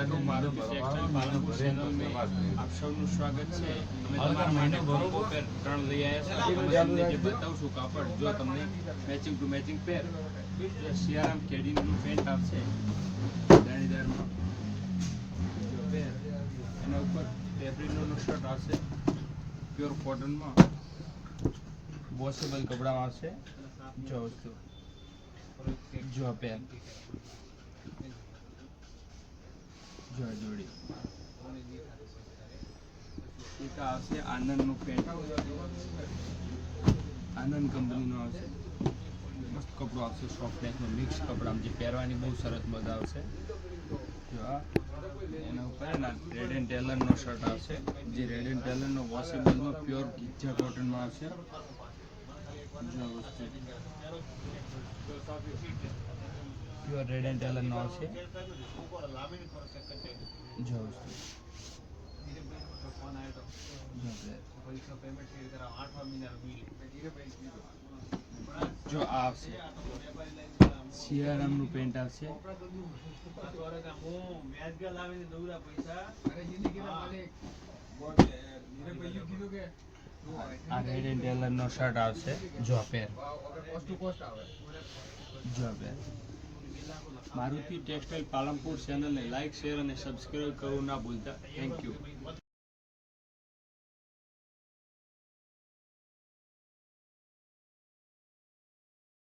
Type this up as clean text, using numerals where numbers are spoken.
दोस्तों Maruti textile Palanpur channel में आप सबનું સ્વાગત છે। અમે તમારા માટે કોમ્બો પેર 3 લઈ આવ્યા છે। તમને જે બતાવશું કાપડ જો તમને મેચિંગ ટુ મેચિંગ પેર સિયારામ કેડીનું પેન્ટ આવશે દાણીદારમાં જો પેર એના ઉપર ફેબ્રિકનો શર્ટ આવશે પ્યોર કોટનમાં વોશેબલ કપડામાં આવશે। જો વસ્તુ જો પેર જો જોડી એક આવશે આનંદનો પેન્ટ આનંદ કંપનીનો આવશે મસ્ત કપડો આવશે સોફ્ટ ટાઈપનો મિક્સ કપડામાં જે પહેરવાની બહુ સરસ મજા આવશે। જો આ એના ઉપર રેડ એન્ડ ટેલરનો શર્ટ આવશે જે રેડ એન્ડ ટેલરનો વોશેબલમાં પ્યોર ગીજા કોટનમાં આવશે। જો વસ્તુ પ્યોર રેડ એન્ડ ટેલરનો આવશે જો વસ્તુ જો આ આવશે સિયારામનું પેન્ટ આવશે આ રેડ એન્ડ ટેલરનો શર્ટ આવશે જો પેર જો પેર મારુતિ ટેક્સટાઇલ પાલનપુર ચેનલને લાઈક શેર અને સબસ્ક્રાઇબ કરવું ના ભૂલતા। Thank you.